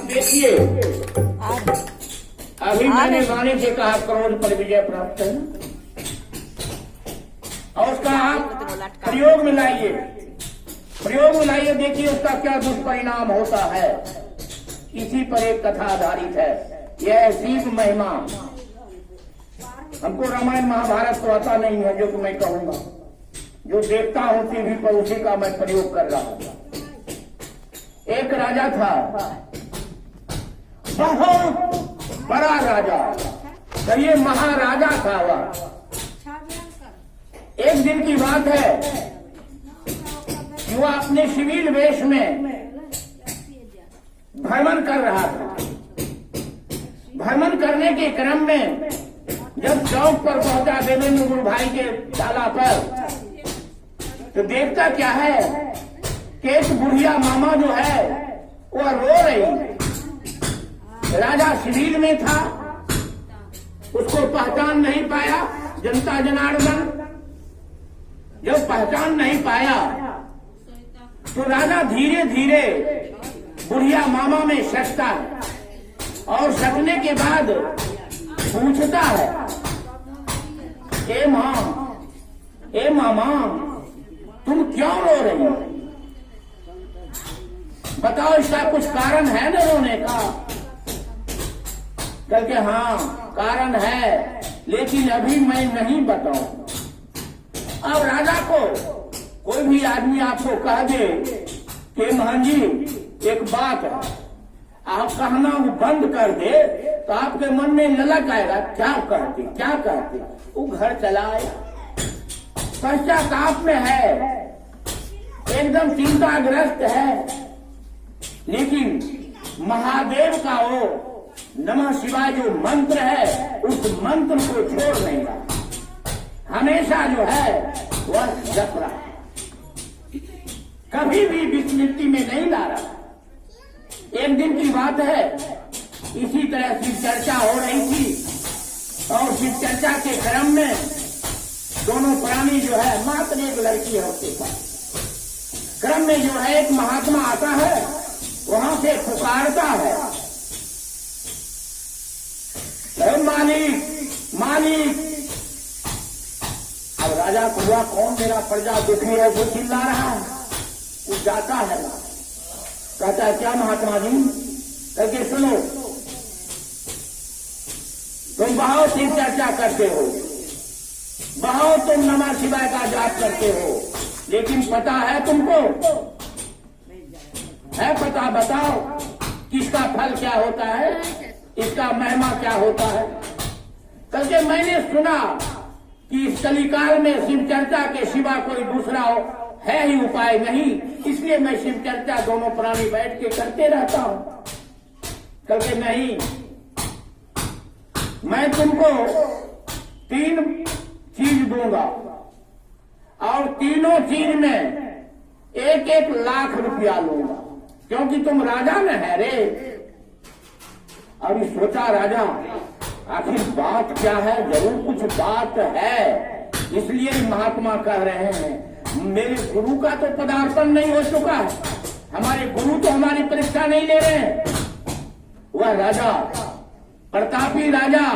देखिए, अभी मैंने वाणी से कहा करोड़ पर विजय प्राप्त है और उसका आप प्रयोग में लाइए, देखिए उसका क्या दुष्परिणाम होता है। इसी पर एक कथा आधारित है। यह शिव महिमा। हमको रामायण महाभारत तो आता नहीं है, जो कि मैं कहूंगा, जो देखता हूं टीवी पर उसी का मैं प्रयोग कर रहा हूं। एक राजा था, बहुत बड़ा राजा, तो ये महाराजा था वह। एक दिन की बात है कि वह अपने सिविल वेश में भ्रमण कर रहा था। भ्रमण करने के क्रम में जब चौक पर पहुंचा देवेंद्र गुरु भाई के ताला पर, तो देखता क्या है कि एक बुढ़िया मामा जो है वह रो रही। राजा सिविल में था, उसको पहचान नहीं पाया। जनता जनार्दन जब पहचान नहीं पाया तो राजा धीरे धीरे बुढ़िया मामा में सटता है और सटने के बाद पूछता है ए माँ, ए मामा, तुम क्यों रो रही हो? बताओ, इसका कुछ कारण है ना रोने का? करके हाँ कारण है, लेकिन अभी मैं नहीं बताऊं। अब राजा को कोई भी आदमी आपको कह दे कि महान जी एक बात है, आप कहना वो बंद कर दे, तो आपके मन में ललक आएगा, क्या कहते क्या कहते। वो घर चला आया, पश्चाताप में है, एकदम चिंताग्रस्त है, लेकिन महादेव का वो नमः शिवाय जो मंत्र है, उस मंत्र को छोड़ नहीं रहा, हमेशा जो है वह जप रहा, कभी भी विस्मृति में नहीं ला रहा। एक दिन की बात है, इसी तरह शिव चर्चा हो रही थी, और शिव चर्चा के क्रम में दोनों प्राणी जो है, मात्र एक लड़की है उसके पास, क्रम में जो है एक महात्मा आता है, वहां से पुकारता है, मालिक मालिक। अब राजा को हुआ, कौन मेरा प्रजा दुखी है वो चिल्ला रहा है। वो जाता है, कहता है क्या महात्मा जी? करके सुनो, तुम बहुत ही चर्चा करते हो, बहुत तुम नमः शिवाय का जाप करते हो, लेकिन पता है तुमको? है पता? बताओ किसका फल क्या होता है, इसका महिमा क्या होता है? करके मैंने सुना कि इस कलिकाल में शिव चर्चा के सिवा कोई दूसरा है ही उपाय नहीं, इसलिए मैं शिव चर्चा दोनों प्राणी बैठ के करते रहता हूं। करके नहीं, मैं तुमको 3 चीज दूंगा, और तीनों चीज में 1-1 लाख रुपया लूंगा, क्योंकि तुम राजा में है रे। अभी सोचा राजा, आखिर बात क्या है? जरूर कुछ बात है, इसलिए महात्मा कह रहे हैं। मेरे गुरु का तो पदार्पण नहीं हो चुका है, हमारे गुरु तो हमारी परीक्षा नहीं ले रहे हैं। वह राजा, प्रतापी राजा,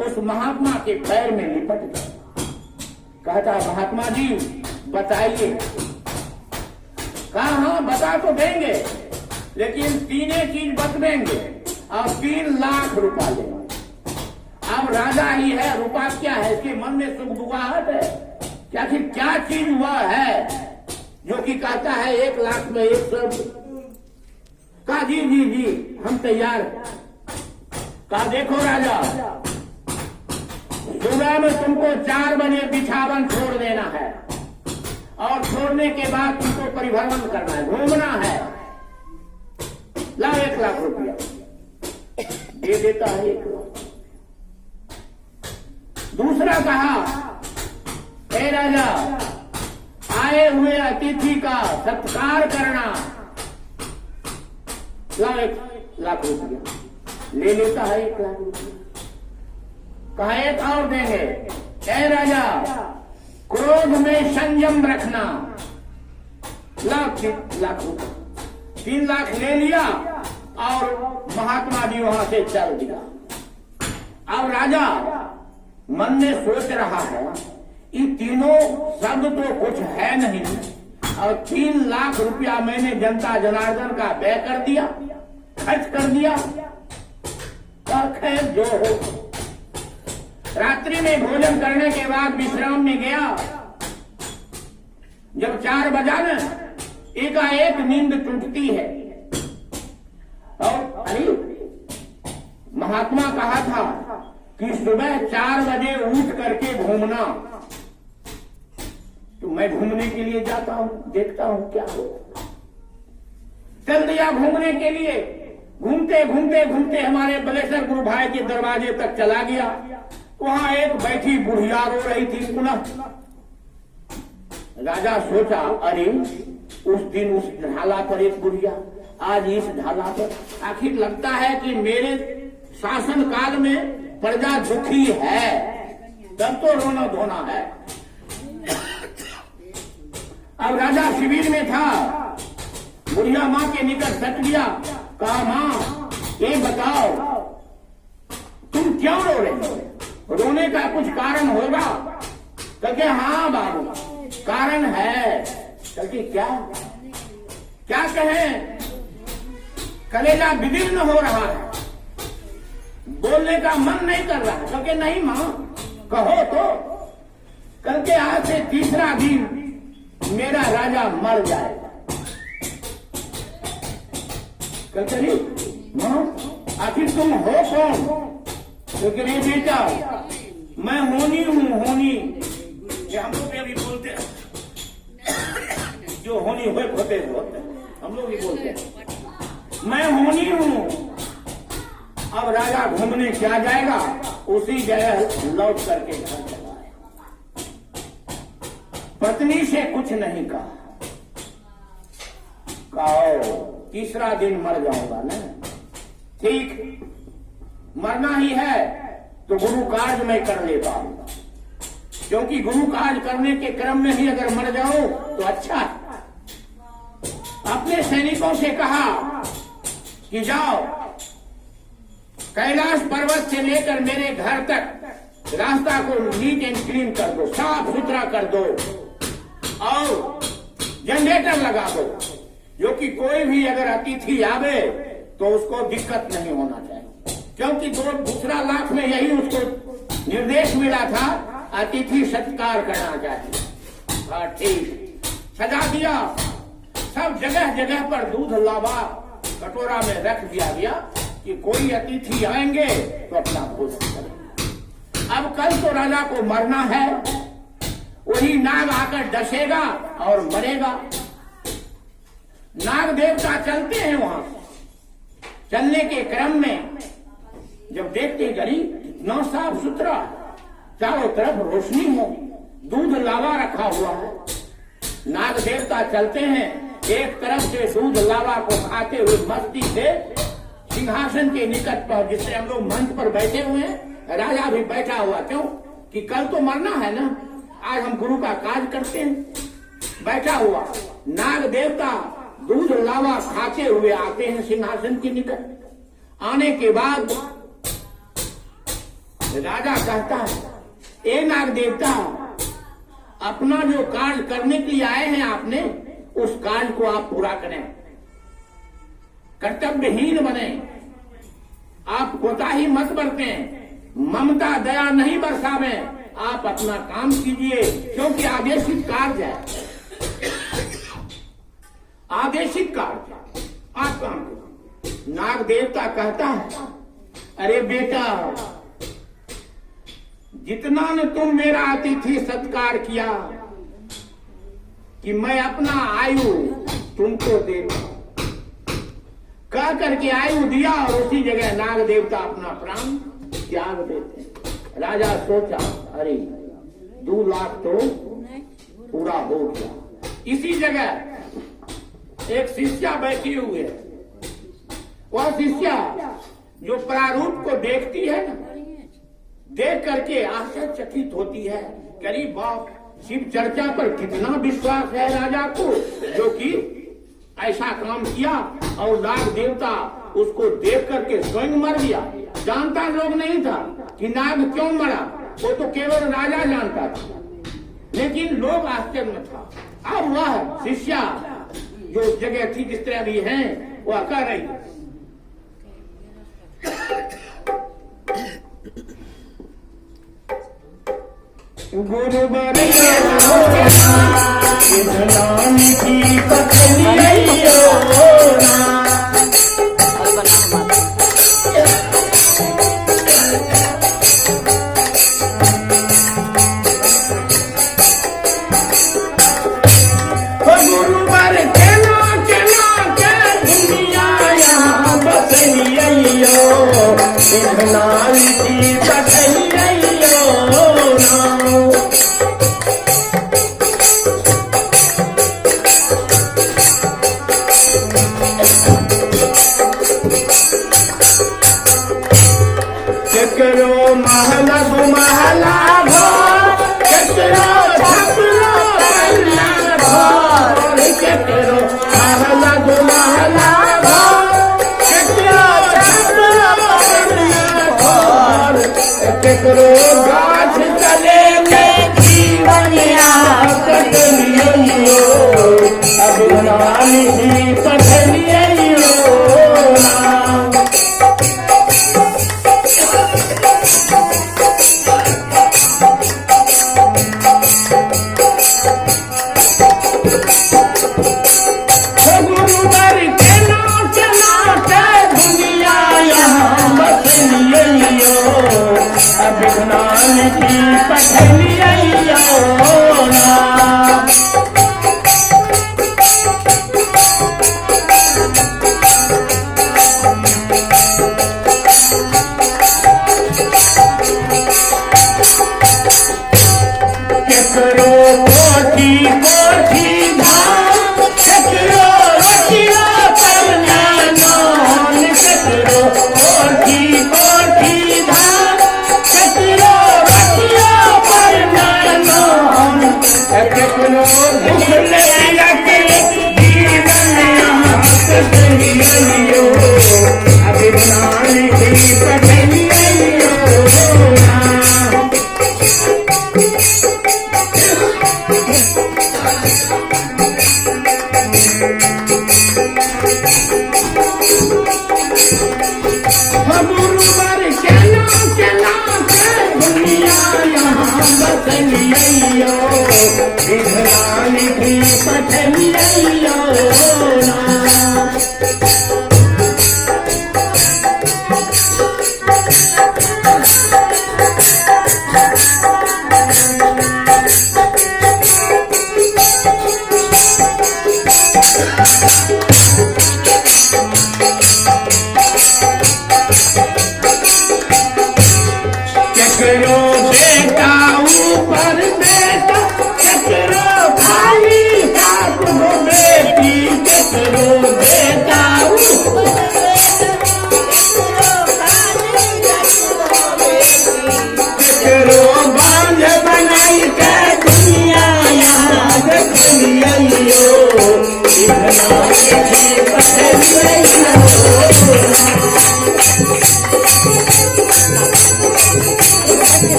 उस महात्मा के पैर में लिपट गया, कहता महात्मा जी बताइए। कहा हाँ बता तो देंगे, लेकिन 3 चीज बतलेंगे और 3 लाख रुपया लेंगे। अब राजा ही है, रुपया क्या है? इसके मन में सुखबुगाहट है कि आखिर क्या चीज हुआ है जो कि कहता है 1 लाख में 1 शब्द। कहा जी जी जी हम तैयार। कहा देखो राजा, सुबह में तुमको 4 बजे बिछावन छोड़ देना है, और छोड़ने के बाद तुमको परिभ्रमण करना है, घूमना है। लाओ 1 लाख रुपया। दे देता है 1 लाख। दूसरा कहा, हे राजा, आए हुए अतिथि का सत्कार करना, लाओ 1 लाख रुपया। ले लेता है 1 लाख रुपया। कहा एक और देंगे, हे राजा, क्रोध में संयम रखना, लाख 3 लाख रुपया। 3 लाख ले लिया और महात्मा जी वहां से चल दिया। अब राजा मन में सोच रहा है, ये तीनों शब्द तो कुछ है नहीं, और 3 लाख रुपया मैंने जनता जनार्दन का व्यय कर दिया, खर्च कर दिया। खैर जो हो, रात्रि में भोजन करने के बाद विश्राम में गया। जब 4 बजा न, एकाएक नींद टूटती है, और अरे महात्मा कहा था कि सुबह 4 बजे उठ करके घूमना, तो मैं घूमने के लिए जाता हूं, देखता हूं क्या हो। चल दिया घूमने के लिए, घूमते घूमते घूमते हमारे बलेश्वर गुरु भाई के दरवाजे तक चला गया। वहां एक बैठी बुढ़िया रो रही थी पुनः। राजा सोचा, अरे उस दिन उस ढाला पर एक बुढ़िया, आज इस ढाला पर। आखिर लगता है कि मेरे शासन काल में प्रजा दुखी है, तब तो रोना धोना है। अब राजा शिविर में था, बुढ़िया माँ के निकट सट गया। कहा माँ ये बताओ तुम क्यों रो रहे हो? रोने का कुछ कारण होगा। कहे हाँ बाबू कारण है। कहे क्या क्या कहें, कलेजा विदीर्ण हो रहा है, बोलने का मन नहीं कर रहा है। कहे नहीं मां कहो तो। करके आज से तीसरा दिन मेरा राजा मर जाएगा। कहते मां आखिर तुम हो कौन? क्योंकि नहीं बेटा मैं होनी हूं, होनी ये हम लोग भी अभी बोलते हैं, जो होनी हुए होते हम लोग भी बोलते हैं मैं होनी हूं। अब राजा घूमने क्या जाएगा, उसी जगह लौट करके घर चला आया। पत्नी से कुछ नहीं कहा, तीसरा दिन मर जाऊंगा ना, ठीक मरना ही है तो गुरु कार्य मैं कर लेता हूं, क्योंकि गुरु कार्य करने के क्रम में ही अगर मर जाओ तो अच्छा है। अपने सैनिकों से कहा कि जाओ कैलाश पर्वत से लेकर मेरे घर तक रास्ता को नीट एंड क्लीन कर दो, साफ सुथरा कर दो और जनरेटर लगा दो, जो कि कोई भी अगर अतिथि आवे तो उसको दिक्कत नहीं होना चाहिए, क्योंकि दूसरा लाख में यही उसको निर्देश मिला था, अतिथि सत्कार करना चाहिए। हाँ ठीक, सजा दिया। सब जगह जगह पर दूध लावा कटोरा में रख दिया गया कि कोई अतिथि आएंगे तो अपना भोजन करें। अब कल तो राजा को मरना है, वही नाग आकर डसेगा और मरेगा। नाग देवता चलते हैं वहां, चलने के क्रम में जब देखते गली इतना साफ सुथरा, चारों तरफ रोशनी हो, दूध लावा रखा हुआ है, नाग देवता चलते हैं, एक तरफ से दूध लावा को खाते हुए मस्ती से सिंहासन के निकट पर, जिससे हम लोग मंच पर बैठे हुए हैं, राजा भी बैठा हुआ। क्यों कि कल तो मरना है ना, आज हम गुरु का कार्य करते हैं। बैठा हुआ नाग देवता दूध लावा खाते हुए आते हैं सिंहासन के निकट। आने के बाद राजा कहता है, ए नाग देवता, अपना जो कार्य करने के लिए आए हैं आपने, उस कार्य को आप पूरा करें, कर्तव्यहीन बने, आप कोताही मत बरतें, ममता दया नहीं बरसावें, आप अपना काम कीजिए, क्योंकि आदेशित कार्य है, आदेशित कार्य आप काम करें। नाग देवता कहता है, अरे बेटा, जितना ने तुम मेरा अतिथि सत्कार किया कि मैं अपना आयु तुमको दे कह करके आयु दिया, और उसी जगह नाग देवता अपना प्राण त्याग देते। राजा सोचा, अरे 2 लाख तो पूरा हो गया। इसी जगह एक शिष्या बैठी हुई है, वह शिष्या जो प्रारूप को देखती है ना, देख करके आश्चर्यचकित होती है, करीब बाप शिव चर्चा पर कितना विश्वास है राजा को, जो कि ऐसा काम किया और नाग देवता उसको देख करके स्वयं मर गया। जानता लोग नहीं था कि नाग क्यों मरा, वो तो केवल राजा जानता था, लेकिन लोग आश्चर्य में था। अब वह शिष्या जो जगह थी, जिस तरह भी है, वह कह रही है, गुरुवर की पत्नी गुरुवर की पत्नी करो महला महला घर, करो छपलो महला घर, करो महला महला घर, करो छपलो महला घर, करो गाछ तले में जीवन निधि पठलियो गुरुवर के नाच नाचे दुनिया यहाँ बसलियो अभिज्ञान की पठलियो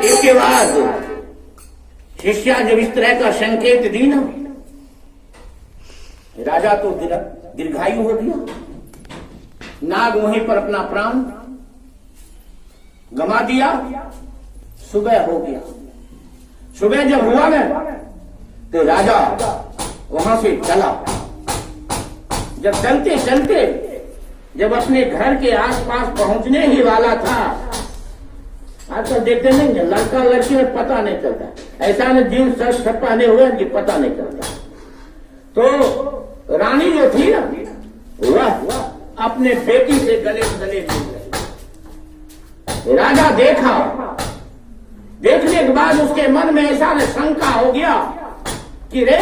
इसके बाद शिष्या जब इस तरह का संकेत दी ना, राजा तो दीर्घायु हो गया, नाग वहीं पर अपना प्राण गंवा दिया। सुबह हो गया। सुबह जब हुआ ना तो राजा वहां से चला। जब चलते चलते जब अपने घर के आसपास पहुंचने ही वाला था, आजकल देखते नहीं लड़का लड़की में पता नहीं चलता, ऐसा न जीव सच पहने हुए कि पता नहीं चलता। तो रानी जो थी ना वह अपने बेटी से गले गले मिल गई। राजा देखा, देखने के बाद उसके मन में ऐसा न शंका हो गया कि रे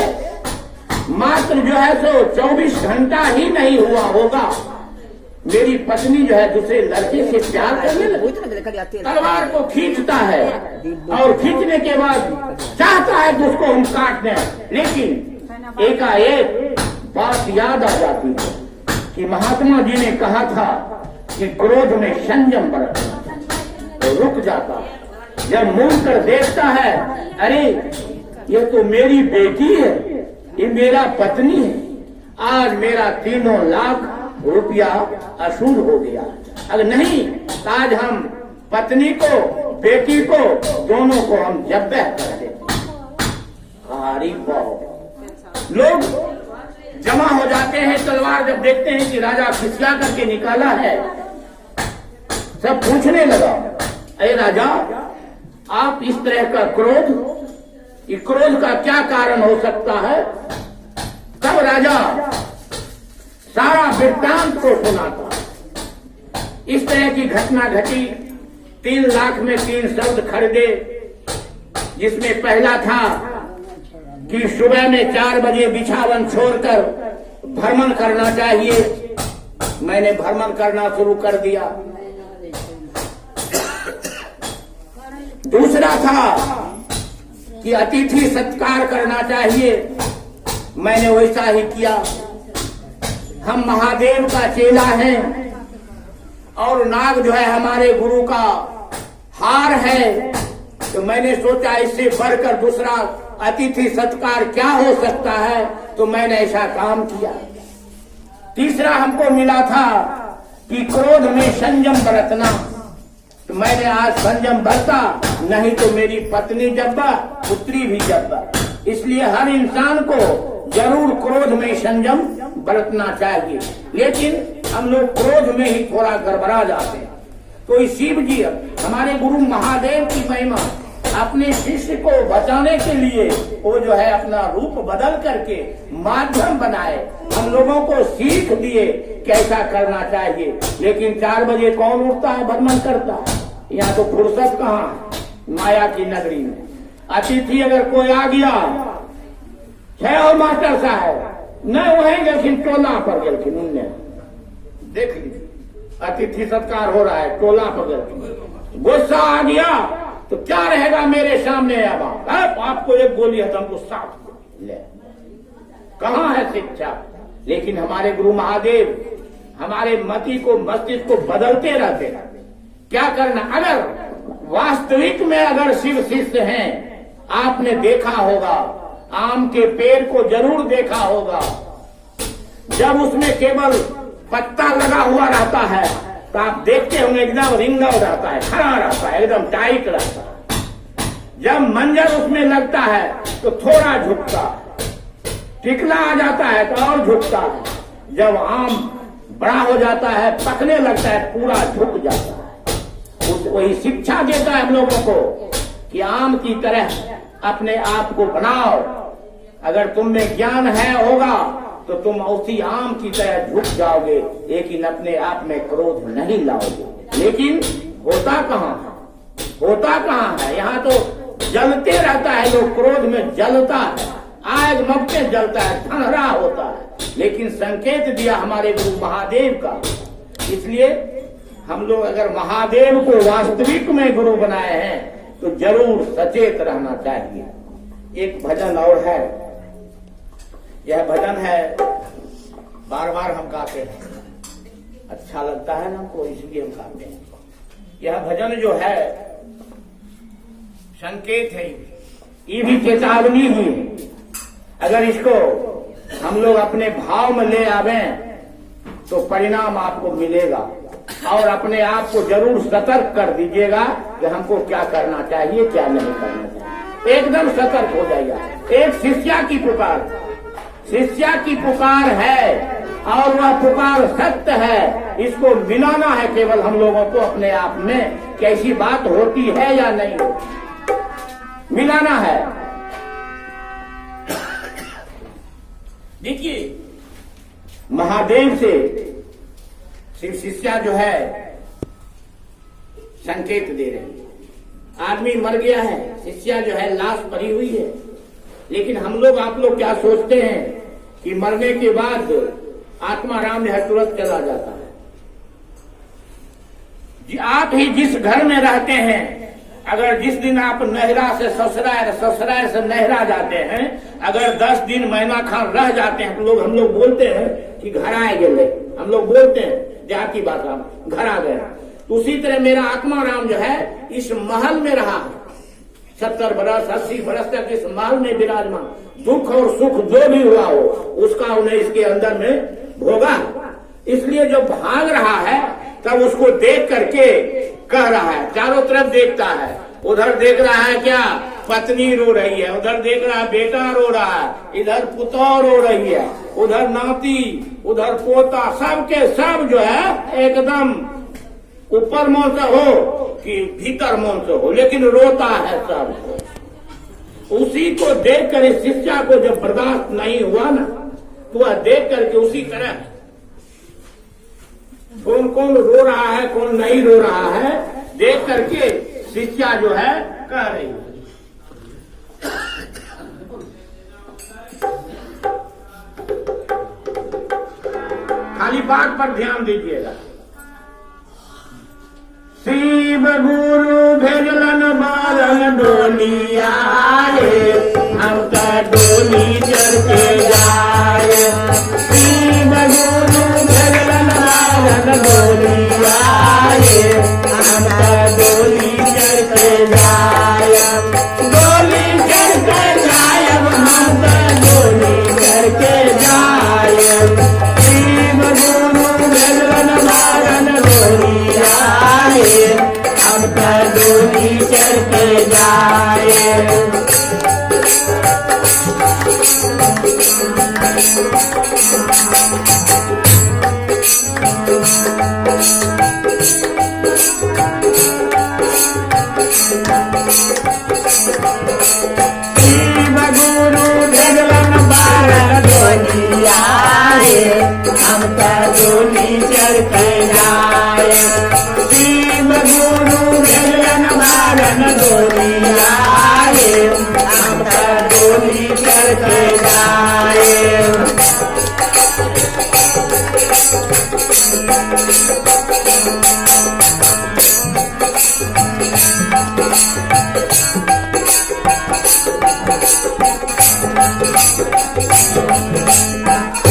मात्र जो है सो 24 घंटा ही नहीं हुआ होगा, मेरी पत्नी जो है दूसरे लड़के से प्यार करने लगी। तलवार को खींचता है और खींचने के बाद चाहता है कि उसको हम काट दें, लेकिन एकाएक बात याद आ जाती है कि महात्मा जी ने कहा था कि क्रोध में संयम बरतना, तो रुक जाता। जब मुड़ कर देखता है, अरे ये तो मेरी बेटी है, ये मेरा पत्नी है, आज मेरा 3 लाख रुपया असूल हो गया। अगर नहीं तो आज हम पत्नी को बेटी को दोनों को हम जब्बह कर देते। लोग जमा हो जाते हैं, तलवार जब देखते हैं कि राजा खिसिया करके निकाला है, सब पूछने लगा, अरे राजा आप इस तरह का क्रोध का क्या कारण हो सकता है? तब राजा सारा वृत्तांत को सुनाता। इस तरह की घटना घटी, 3 लाख में 3 शब्द खरीदे, जिसमें पहला था कि सुबह में 4 बजे बिछावन छोड़कर भ्रमण करना चाहिए। मैंने भ्रमण करना शुरू कर दिया। दूसरा था कि अतिथि सत्कार करना चाहिए, मैंने वैसा ही किया। हम महादेव का चेला हैं और नाग जो है हमारे गुरु का हार है, तो मैंने सोचा इससे बढ़कर दूसरा अतिथि सत्कार क्या हो सकता है, तो मैंने ऐसा काम किया। तीसरा हमको मिला था कि क्रोध में संयम बरतना, तो मैंने आज संयम बरता, नहीं तो मेरी पत्नी जब्बा, पुत्री भी जब्बा। इसलिए हर इंसान को जरूर क्रोध में संयम बरतना चाहिए, लेकिन हम लोग क्रोध में ही थोड़ा गड़बड़ा जाते हैं। तो शिव जी हमारे गुरु महादेव की महिमा, अपने शिष्य को बचाने के लिए वो जो है अपना रूप बदल करके माध्यम बनाए, हम लोगों को सीख दिए कैसा करना चाहिए। लेकिन 4 बजे कौन उठता है, भ्रमण करता है? यहाँ तो फुर्सत कहाँ, माया की नगरी में। अतिथि अगर कोई आ गया है और मास्टर साहब न वही लेकिन टोला पर गलखिन, उनने देख लीजिए अतिथि सत्कार हो रहा है, टोला पर गलखिन, गुस्सा आ गया तो क्या रहेगा मेरे सामने? अब आपको एक गोली है तो हमको 7 गोली ले, कहाँ है शिक्षा? लेकिन हमारे गुरु महादेव हमारे मति को, मस्तिष्क को बदलते रहते हैं। क्या करना? अगर वास्तविक में अगर शिव शिष्य हैं, आपने देखा होगा आम के पेड़ को जरूर देखा होगा, जब उसमें केवल पत्ता लगा हुआ रहता है तो आप देखते होंगे एकदम रिंगा रहता है, खड़ा रहता है, एकदम टाइट रहता है। जब मंजर उसमें लगता है तो थोड़ा झुकता है, टिकला आ जाता है तो और झुकता है। जब आम बड़ा हो जाता है, पकने लगता है, पूरा झुक जाता है। वही शिक्षा देता है हम लोगों को कि आम की तरह अपने आप को बनाओ। अगर तुम में ज्ञान है होगा तो तुम उसी आम की तरह झुक जाओगे, लेकिन अपने आप में क्रोध नहीं लाओगे। लेकिन होता कहाँ है? होता कहाँ है? यहाँ तो जलते रहता है लोग, क्रोध में जलता है, आग मपके जलता है, ठंडा होता है। लेकिन संकेत दिया हमारे गुरु महादेव का, इसलिए हम लोग अगर महादेव को वास्तविक में गुरु बनाए हैं तो जरूर सचेत रहना चाहिए। एक भजन और है, यह भजन है बार बार हम गाते हैं, अच्छा लगता है ना हमको, इसलिए हम गाते हैं। यह भजन जो है संकेत है, ये भी चेतावनी ही है। अगर इसको हम लोग अपने भाव में ले आवे तो परिणाम आपको मिलेगा, और अपने आप को जरूर सतर्क कर दीजिएगा कि हमको क्या करना चाहिए, क्या नहीं करना चाहिए। एकदम सतर्क हो जाइएगा। एक शिष्या की पुकार, शिष्या की पुकार है और वह पुकार सत्य है, इसको मिलाना है केवल हम लोगों को अपने आप में, कैसी बात होती है या नहीं होती, मिलाना है। देखिए महादेव से शिव शिष्या जो है संकेत दे रही है। आदमी मर गया है, शिष्या जो है लाश पड़ी हुई है, लेकिन हम लोग आप लोग क्या सोचते हैं कि मरने के बाद आत्मा राम जो है तुरंत चला जाता है। आप ही जिस घर में रहते हैं, अगर जिस दिन आप नहरा से ससुराल, ससुराल से नहरा जाते हैं, अगर 10 दिन महीना खान रह जाते हैं तो हम लोग बोलते हैं कि घर आए गए, हम लोग बोलते हैं देहाती भाषा में घर आ गए। तो उसी तरह मेरा आत्मा राम जो है इस महल में रहा है, 70 बरस 80 बरस तक इस महल में विराजमान, दुख और सुख जो भी हुआ हो उसका उन्हें इसके अंदर में भोगा। इसलिए जो भाग रहा है तब उसको देख करके कह रहा है, चारों तरफ देखता है, उधर देख रहा है क्या पत्नी रो रही है, उधर देख रहा है बेटा रो रहा है, इधर पुतौह रो रही है, उधर नाती, उधर पोता, सबके सब जो है एकदम ऊपर मन से हो कि भीतर मन से हो, लेकिन रोता है सब। उसी को देख कर इस शिष्या को जब बर्दाश्त नहीं हुआ ना, तो वह देख करके उसी तरह कौन कौन रो रहा है कौन नहीं रो रहा है देख करके शिष्या जो है कह रही है। खाली बात पर ध्यान दीजिएगा। शिव गुरु भेजलन बारन डोलिया रे, हम तो डोली चढ़ के जाए। शिव गुरु भेजलन बारन डोलिया रे, हम तो डोली चढ़ के जाए। डोली चढ़ के जाए, हम तो डोली चढ़ के जाए। शिव गुरु भेजलन बारन डोलिया रे, हम तो डोली चढ़ के जाए। शिव गुरु भेजलन बारन डोलिया रे, हम तो डोली चढ़ के जाए। शिव गुरु भेजलन बारन डोलिया रे, हम तो डोली चढ़ के जाए।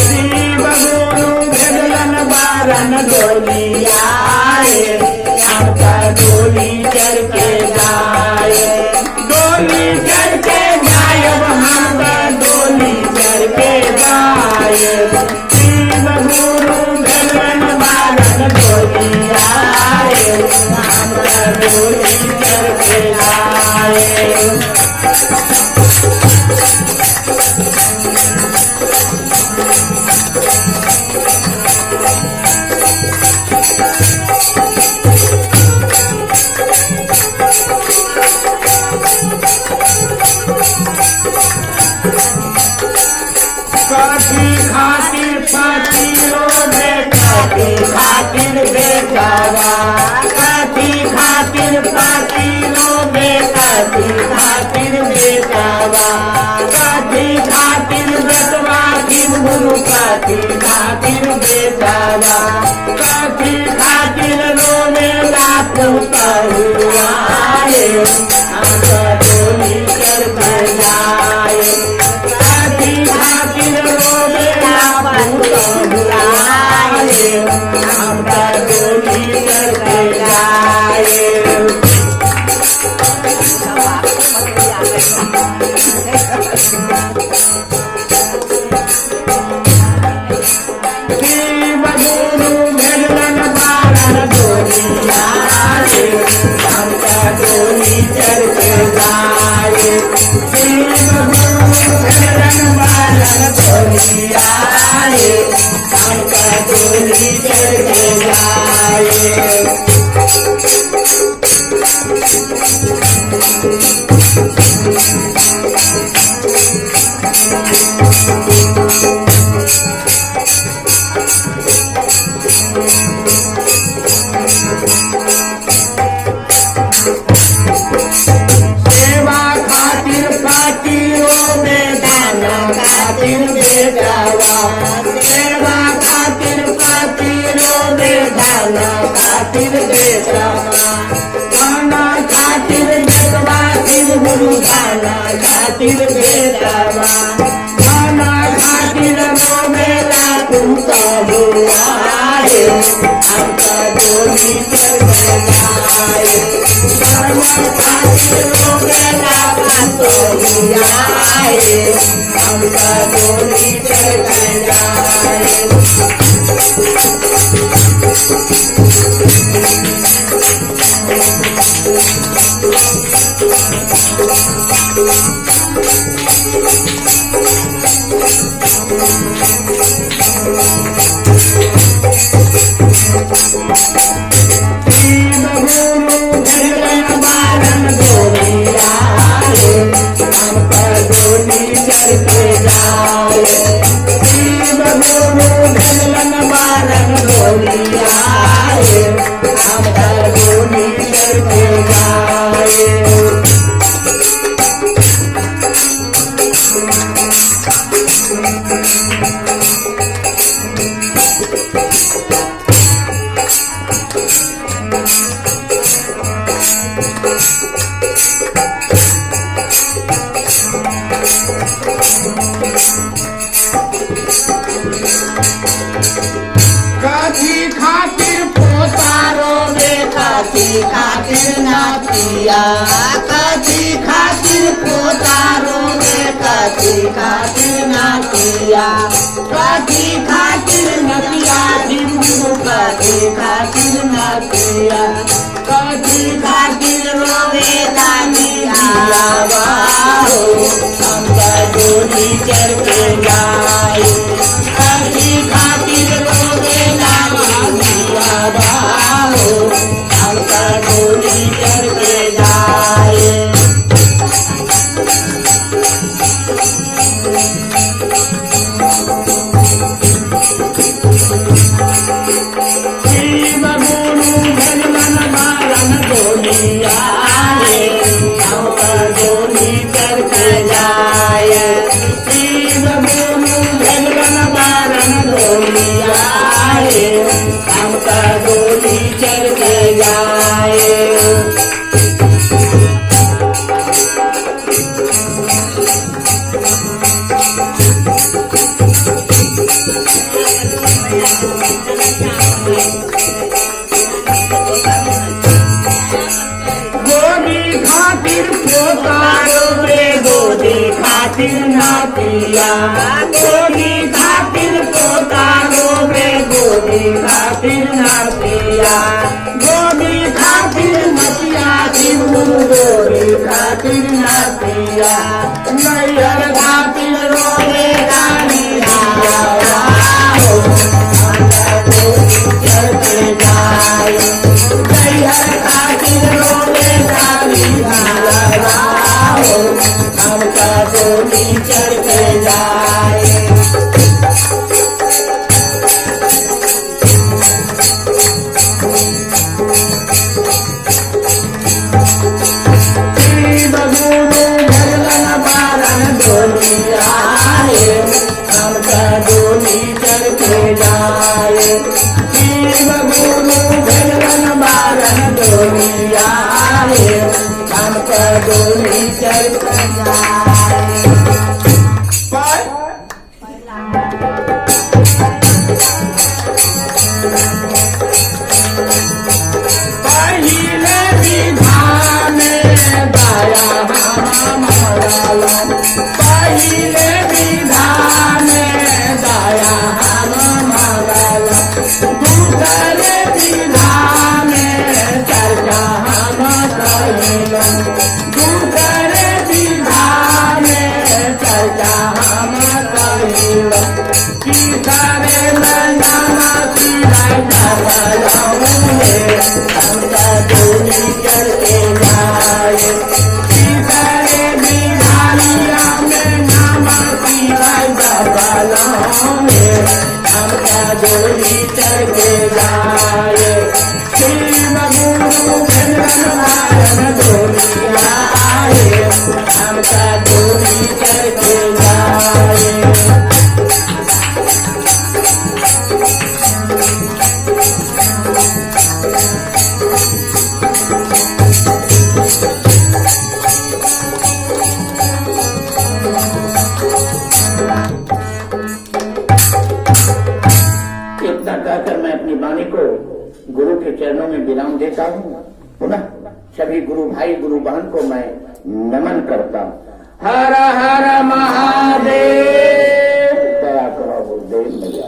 शिव गुरु भेजलन बारन डोलिया रे, हम तो डोली चढ़ के जाए। डोली चढ़ के जाए, हम तो डोली चढ़ के जाए। शिव गुरु भेजलन बारन डोलिया रे, हम तो डोली चढ़ के जाए। काठी खातिर पातियों में काठी खातिर बेचारा, काठी खातिर पातियों में काठी खातिर बेचारा। काठी खातिर बेटवा किन गुरु, काठी खातिर बेचारा। काठी खातिर रोने लाखों हुआ रे, हम तो डोली चढ़ के जाए। काठी खातिर रोने लाखों हुआ रे, हम तो डोली चढ़ के जाए। शिव गुरु भेजलन बारन डोलिया रे, हम तो डोली चढ़ के जाए। शिव गुरु भेजलन बारन डोलिया रे, हम तो डोली चढ़ के जाए। सेवा खातिर पातियों में दाना खातिर बेचावा। सेवा खातिर पातियों में दाना खातिर बेचावा। दाना खातिर बेचवा शिव गुरु, दाना खातिर बेचावा। दाना खातिर रोमेला तुम तो हुआ रे, हम तो डोली चढ़ के जाए। दाना खातिर रोमेला तो हुआ रे, हम तो डोली चढ़ के जाए। शिव गुरु भेजलन बारन डोलिया रे, हम तो डोली चढ़ के जाए। शिव गुरु भेजलन बारन डोलिया रे, हम तो डोली चढ़ काठी खातिर पोतारो में काठी खातिर नातिया, काठी खातिर पोतारो में काठी खातिर नातिया, काठी खातिर नतिया झिंगुर काठी खातिर नातिया, काठी खातिर रोवे कानिया बाहो हमका डोली चढ़ के जाए, काठी खातिर रोवे कानिया बाहो हमका डोली चढ़ के जाए। शिव गुरु भगवान मारन डोलिया हमका डोली चढ़ के जाए, शिव गुरु भगवान मारन डोलिया हमका डोली चढ़ के जाए। गोदी खातिर पोतारो रे गोदी खातिर नातिया, गोदी खातिर पोतारो रे गोदी खातिर नातिया, गोदी खातिर नतिया झिंगुर गोदी खातिर नातिया, नैहर खातिर रोवे कानिया बाहो हमका डोली चढ़ के जाए, नैहर खातिर रोवे कानिया बाहो हमका डोली चढ़ के जाए। शिव गुरु भगवान मारन डोलिया हमका डोली चढ़ के जाए, शिव गुरु भगवान मारन डोलिया हमका डोली चढ़ के जाए। पहिले विधान दया हमारा, पहिले विधान दया हमारा, दूसरे विधान चर्चा हम कहिला, दूसरे विधान चर्चा हम कहिला, तीसरे में नामा सिवाय करवाऊंगे हमका डोली चढ़ के जाए, तीसरे विधानिया में नामा सिवाय करवाऊंगे हमका डोली चढ़ के जाए। शिव गुरु भगवान मारन डोलिया हमका डोली चढ़ के जाए। इतना कहकर मैं अपनी वाणी को गुरु के चरणों में विराम देता हूँ। पुनः सभी गुरु भाई गुरु बहन को मैं नमन करता हूँ। हर हर महादेव। दया करो गुरुदेव मैया।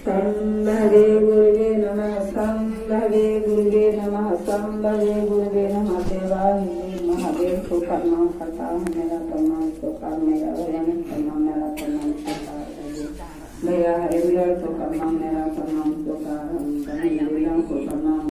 संभवे गुरुवे नमः, संभवे गुरुवे नमः, संभवे गुरुवे नमः। देवाहि महादेव को प्रणाम करता हूँ, मेरा प्रणाम स्वीकार, मेरा भजन प्रणाम, मेरा प्रणाम स्वीकार। भैया हरे वीर को प्रणाम, मेरा प्रणाम स्वीकार।